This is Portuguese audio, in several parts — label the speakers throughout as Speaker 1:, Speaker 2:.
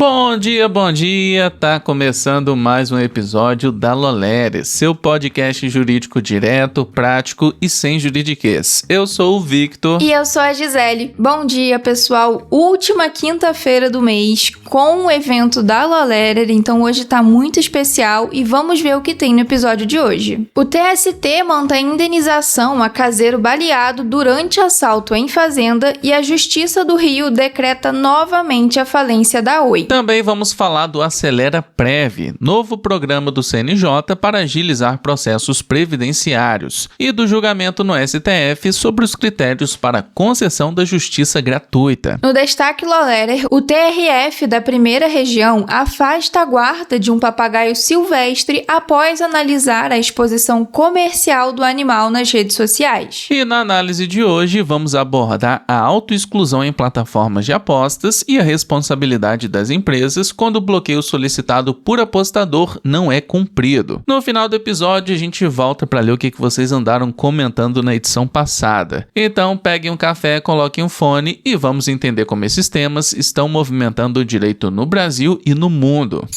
Speaker 1: Bom dia, tá começando mais um episódio da Lolere, seu podcast jurídico direto, prático e sem juridiquês. Eu sou o Victor.
Speaker 2: E eu sou a Gisele. Bom dia, pessoal. Última quinta-feira do mês com o evento da Lolere, então hoje tá muito especial e vamos ver o que tem no episódio de hoje. O TST mantém indenização a caseiro baleado durante assalto em fazenda e a Justiça do Rio decreta novamente a falência da Oi.
Speaker 1: Também vamos falar do Acelera Prev, novo programa do CNJ para agilizar processos previdenciários, e do julgamento no STF sobre os critérios para concessão da justiça gratuita.
Speaker 2: No Destaque Lolere, o TRF da primeira região afasta a guarda de um papagaio silvestre após analisar a exposição comercial do animal nas redes sociais.
Speaker 1: E na análise de hoje vamos abordar a autoexclusão em plataformas de apostas e a responsabilidade das empresas quando o bloqueio solicitado por apostador não é cumprido. No final do episódio a gente volta para ler o que vocês andaram comentando na edição passada. Então peguem um café, coloquem um fone e vamos entender como esses temas estão movimentando o direito no Brasil e no mundo.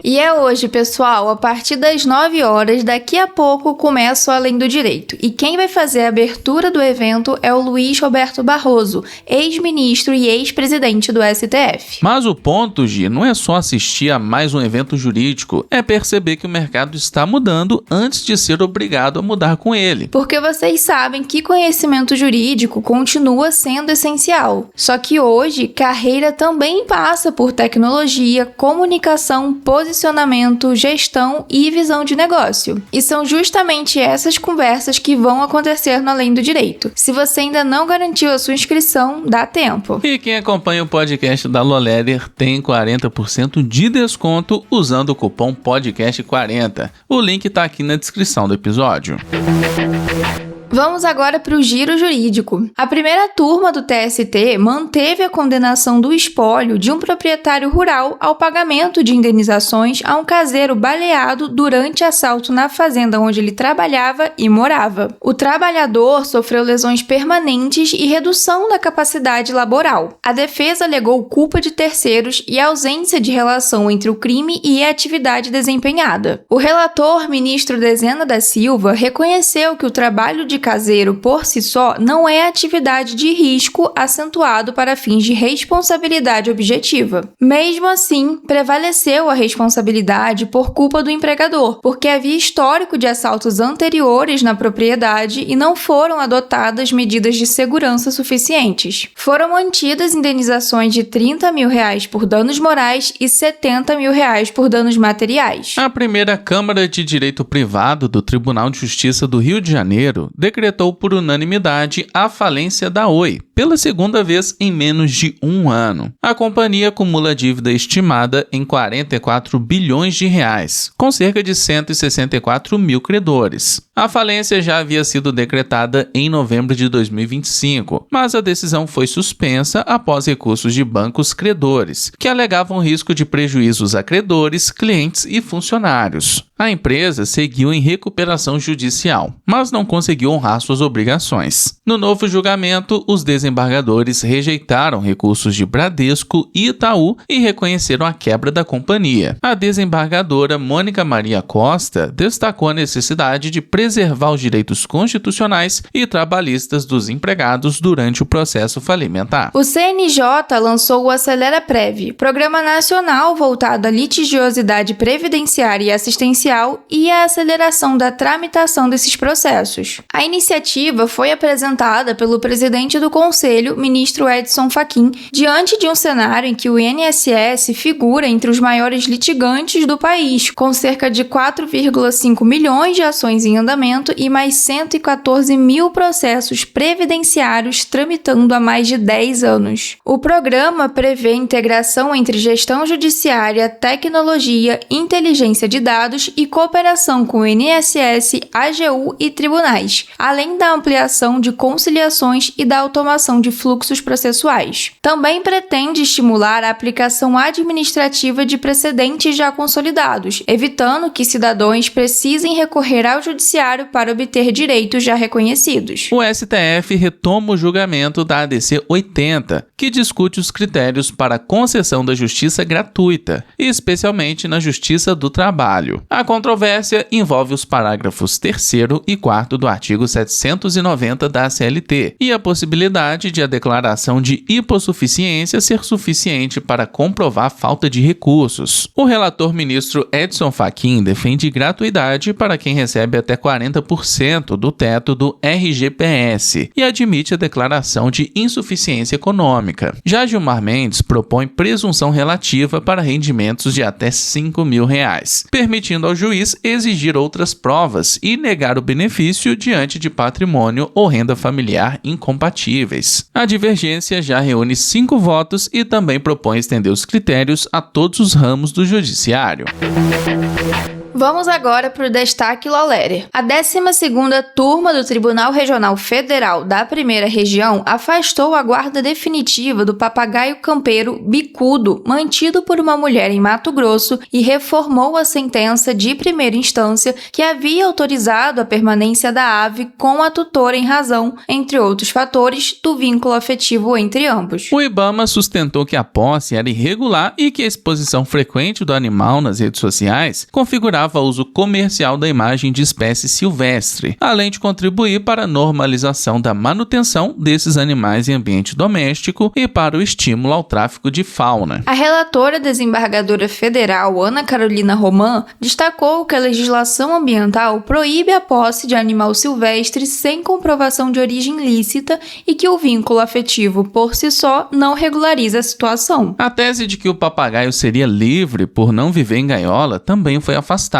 Speaker 2: E é hoje, pessoal, a partir das 9 horas, daqui a pouco começa o Além do Direito. E quem vai fazer a abertura do evento é o Luiz Roberto Barroso, ex-ministro e ex-presidente do STF.
Speaker 1: Mas o ponto, Gi, não é só assistir a mais um evento jurídico, é perceber que o mercado está mudando antes de ser obrigado a mudar com ele.
Speaker 2: Porque vocês sabem que conhecimento jurídico continua sendo essencial. Só que hoje, carreira também passa por tecnologia, comunicação, posicionamento, gestão e visão de negócio. E são justamente essas conversas que vão acontecer no Além do Direito. Se você ainda não garantiu a sua inscrição, dá tempo.
Speaker 1: E quem acompanha o podcast da Lolere tem 40% de desconto usando o cupom podcast40. O link tá aqui na descrição do episódio.
Speaker 2: Vamos agora para o giro jurídico. A primeira turma do TST manteve a condenação do espólio de um proprietário rural ao pagamento de indenizações a um caseiro baleado durante assalto na fazenda onde ele trabalhava e morava. O trabalhador sofreu lesões permanentes e redução da capacidade laboral. A defesa alegou culpa de terceiros e ausência de relação entre o crime e a atividade desempenhada. O relator, ministro Dezena da Silva, reconheceu que o trabalho de caseiro por si só não é atividade de risco acentuado para fins de responsabilidade objetiva. Mesmo assim, prevaleceu a responsabilidade por culpa do empregador, porque havia histórico de assaltos anteriores na propriedade e não foram adotadas medidas de segurança suficientes. Foram mantidas indenizações de R$30 mil por danos morais e R$70 mil por danos materiais.
Speaker 1: A primeira Câmara de Direito Privado do Tribunal de Justiça do Rio de Janeiro decretou por unanimidade a falência da Oi, pela segunda vez em menos de um ano. A companhia acumula dívida estimada em R$44 bilhões, com cerca de 164 mil credores. A falência já havia sido decretada em novembro de 2025, mas a decisão foi suspensa após recursos de bancos credores, que alegavam risco de prejuízos a credores, clientes e funcionários. A empresa seguiu em recuperação judicial, mas não conseguiu honrar suas obrigações. No novo julgamento, os desembargadores rejeitaram recursos de Bradesco e Itaú e reconheceram a quebra da companhia. A desembargadora Mônica Maria Costa destacou a necessidade de preservar os direitos constitucionais e trabalhistas dos empregados durante o processo falimentar.
Speaker 2: O CNJ lançou o Acelera Prev, programa nacional voltado à litigiosidade previdenciária e assistencial e a aceleração da tramitação desses processos. A iniciativa foi apresentada pelo presidente do Conselho, ministro Edson Fachin, diante de um cenário em que o INSS figura entre os maiores litigantes do país, com cerca de 4,5 milhões de ações em andamento e mais 114 mil processos previdenciários tramitando há mais de 10 anos. O programa prevê integração entre gestão judiciária, tecnologia, inteligência de dados e cooperação com o INSS, AGU e tribunais, além da ampliação de conciliações e da automação de fluxos processuais. Também pretende estimular a aplicação administrativa de precedentes já consolidados, evitando que cidadãos precisem recorrer ao judiciário para obter direitos já reconhecidos.
Speaker 1: O STF retoma o julgamento da ADC 80, que discute os critérios para a concessão da justiça gratuita, especialmente na Justiça do Trabalho. A controvérsia envolve os parágrafos 3º e 4º do artigo 790 da CLT e a possibilidade de a declaração de hipossuficiência ser suficiente para comprovar falta de recursos. O relator ministro Edson Fachin defende gratuidade para quem recebe até 40% do teto do RGPS e admite a declaração de insuficiência econômica. Já Gilmar Mendes propõe presunção relativa para rendimentos de até R$5.000, permitindo ao juiz exigir outras provas e negar o benefício diante de patrimônio ou renda familiar incompatíveis. A divergência já reúne 5 votos e também propõe estender os critérios a todos os ramos do judiciário.
Speaker 2: Vamos agora para o destaque Lolérer. A 12ª turma do Tribunal Regional Federal da Primeira Região afastou a guarda definitiva do papagaio campeiro bicudo, mantido por uma mulher em Mato Grosso, e reformou a sentença de primeira instância que havia autorizado a permanência da ave com a tutora em razão, entre outros fatores, do vínculo afetivo entre ambos.
Speaker 1: O IBAMA sustentou que a posse era irregular e que a exposição frequente do animal nas redes sociais configurava o uso comercial da imagem de espécie silvestre, além de contribuir para a normalização da manutenção desses animais em ambiente doméstico e para o estímulo ao tráfico de fauna.
Speaker 2: A relatora desembargadora federal Ana Carolina Roman destacou que a legislação ambiental proíbe a posse de animal silvestre sem comprovação de origem lícita e que o vínculo afetivo por si só não regulariza a situação.
Speaker 1: A tese de que o papagaio seria livre por não viver em gaiola também foi afastada.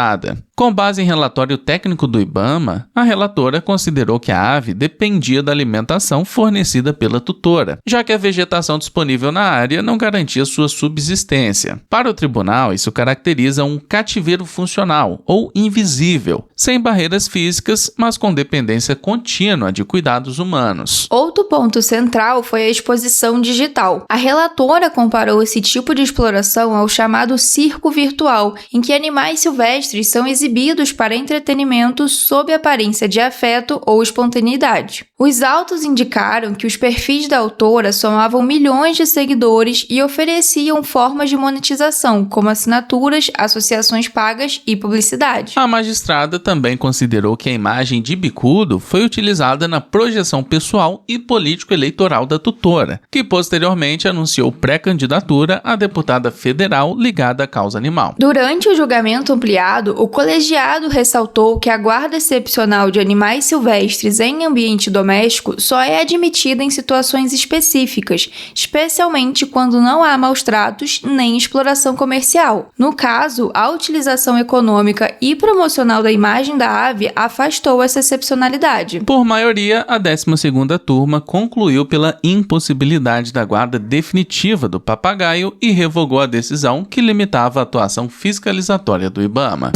Speaker 1: Com base em relatório técnico do IBAMA, a relatora considerou que a ave dependia da alimentação fornecida pela tutora, já que a vegetação disponível na área não garantia sua subsistência. Para o tribunal, isso caracteriza um cativeiro funcional ou invisível, sem barreiras físicas, mas com dependência contínua de cuidados humanos.
Speaker 2: Outro ponto central foi a exposição digital. A relatora comparou esse tipo de exploração ao chamado circo virtual, em que animais silvestres são exibidos para entretenimento sob aparência de afeto ou espontaneidade. Os autos indicaram que os perfis da autora somavam milhões de seguidores e ofereciam formas de monetização, como assinaturas, associações pagas e publicidade.
Speaker 1: A magistrada também considerou que a imagem de bicudo foi utilizada na projeção pessoal e político-eleitoral da tutora, que posteriormente anunciou pré-candidatura a deputada federal ligada à causa animal.
Speaker 2: Durante o julgamento ampliado, o colegiado ressaltou que a guarda excepcional de animais silvestres em ambiente doméstico só é admitida em situações específicas, especialmente quando não há maus-tratos nem exploração comercial. No caso, a utilização econômica e promocional da imagem da ave afastou essa excepcionalidade.
Speaker 1: Por maioria, a 12ª turma concluiu pela impossibilidade da guarda definitiva do papagaio e revogou a decisão que limitava a atuação fiscalizatória do IBAMA.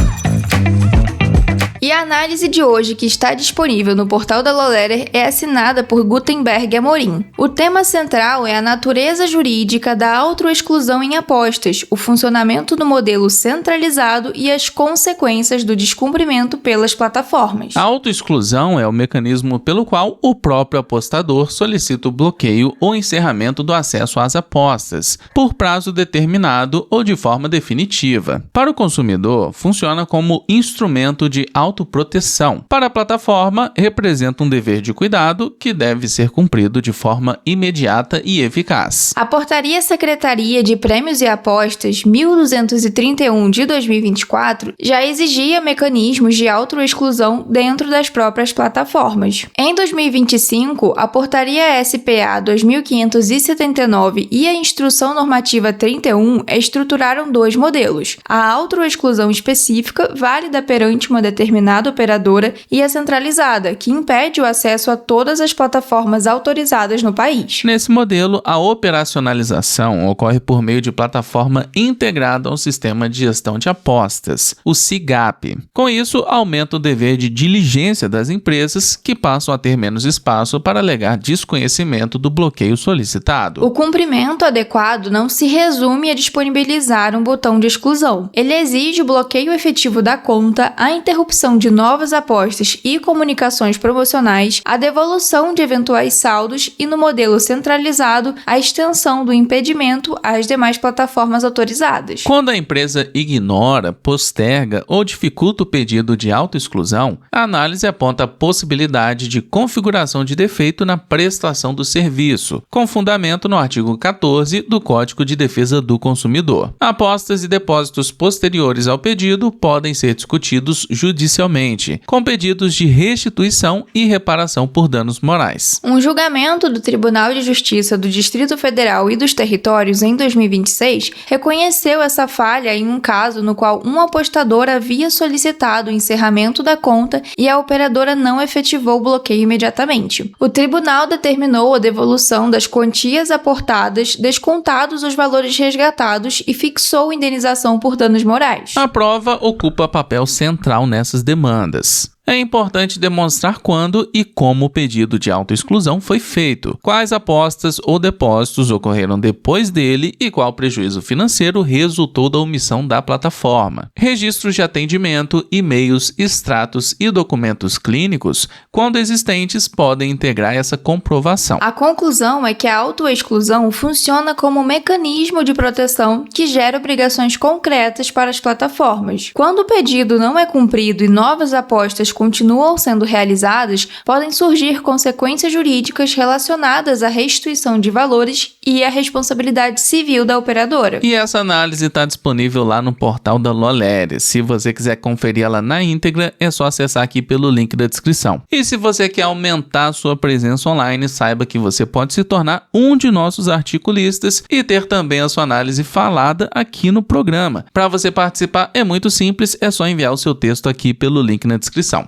Speaker 2: E a análise de hoje, que está disponível no portal da Lolérer, é assinada por Gutenberg Amorim. O tema central é a natureza jurídica da autoexclusão em apostas, o funcionamento do modelo centralizado e as consequências do descumprimento pelas plataformas.
Speaker 1: A autoexclusão é o mecanismo pelo qual o próprio apostador solicita o bloqueio ou encerramento do acesso às apostas, por prazo determinado ou de forma definitiva. Para o consumidor, funciona como instrumento de autoproteção. Para a plataforma, representa um dever de cuidado que deve ser cumprido de forma imediata e eficaz.
Speaker 2: A Portaria Secretaria de Prêmios e Apostas 1231 de 2024 já exigia mecanismos de autoexclusão dentro das próprias plataformas. Em 2025, a Portaria SPA 2579 e a Instrução Normativa 31 estruturaram 2 modelos. A autoexclusão específica, válida perante uma determinada determinada operadora, e a centralizada, que impede o acesso a todas as plataformas autorizadas no país.
Speaker 1: Nesse modelo, a operacionalização ocorre por meio de plataforma integrada ao sistema de gestão de apostas, o SIGAP. Com isso, aumenta o dever de diligência das empresas, que passam a ter menos espaço para alegar desconhecimento do bloqueio solicitado.
Speaker 2: O cumprimento adequado não se resume a disponibilizar um botão de exclusão. Ele exige o bloqueio efetivo da conta, a interrupção de novas apostas e comunicações promocionais, a devolução de eventuais saldos e, no modelo centralizado, a extensão do impedimento às demais plataformas autorizadas.
Speaker 1: Quando a empresa ignora, posterga ou dificulta o pedido de autoexclusão, a análise aponta a possibilidade de configuração de defeito na prestação do serviço, com fundamento no artigo 14 do Código de Defesa do Consumidor. Apostas e depósitos posteriores ao pedido podem ser discutidos judicialmente, com pedidos de restituição e reparação por danos morais.
Speaker 2: Um julgamento do Tribunal de Justiça do Distrito Federal e dos Territórios em 2026 reconheceu essa falha em um caso no qual um apostador havia solicitado o encerramento da conta e a operadora não efetivou o bloqueio imediatamente. O tribunal determinou a devolução das quantias aportadas, descontados os valores resgatados, e fixou indenização por danos morais.
Speaker 1: A prova ocupa papel central nessas demandas. É importante demonstrar quando e como o pedido de autoexclusão foi feito, quais apostas ou depósitos ocorreram depois dele e qual prejuízo financeiro resultou da omissão da plataforma. Registros de atendimento, e-mails, extratos e documentos clínicos, quando existentes, podem integrar essa comprovação.
Speaker 2: A conclusão é que a autoexclusão funciona como um mecanismo de proteção que gera obrigações concretas para as plataformas. Quando o pedido não é cumprido e novas apostas continuam sendo realizadas, podem surgir consequências jurídicas relacionadas à restituição de valores e à responsabilidade civil da operadora.
Speaker 1: E essa análise está disponível lá no portal da Loleria. Se você quiser conferir ela na íntegra, é só acessar aqui pelo link da descrição. E se você quer aumentar a sua presença online, saiba que você pode se tornar um de nossos articulistas e ter também a sua análise falada aqui no programa. Para você participar é muito simples, é só enviar o seu texto aqui pelo link na descrição.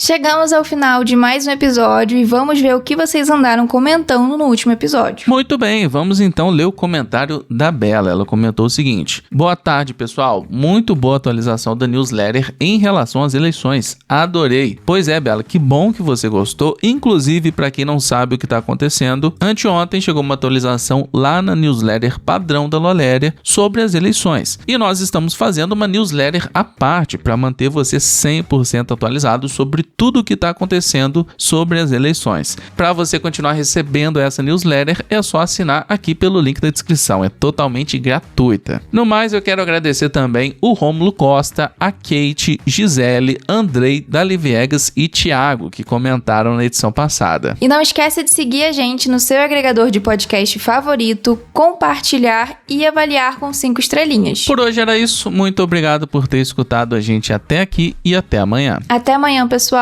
Speaker 2: Chegamos ao final de mais um episódio e vamos ver o que vocês andaram comentando no último episódio.
Speaker 1: Muito bem, vamos então ler o comentário da Bela. Ela comentou o seguinte: boa tarde, pessoal. Muito boa atualização da newsletter em relação às eleições. Adorei. Pois é, Bela, que bom que você gostou. Inclusive, para quem não sabe o que está acontecendo, anteontem chegou uma atualização lá na newsletter padrão da Loleria sobre as eleições. E nós estamos fazendo uma newsletter à parte para manter você 100% atualizado sobre tudo o que está acontecendo sobre as eleições. Para você continuar recebendo essa newsletter, é só assinar aqui pelo link da descrição, é totalmente gratuita. No mais, eu quero agradecer também o Rômulo Costa, a Kate, Gisele, Andrei, Dali Viegas e Thiago, que comentaram na edição passada.
Speaker 2: E não esqueça de seguir a gente no seu agregador de podcast favorito, compartilhar e avaliar com 5 estrelinhas.
Speaker 1: Por hoje era isso, muito obrigado por ter escutado a gente até aqui e até amanhã.
Speaker 2: Até amanhã, pessoal!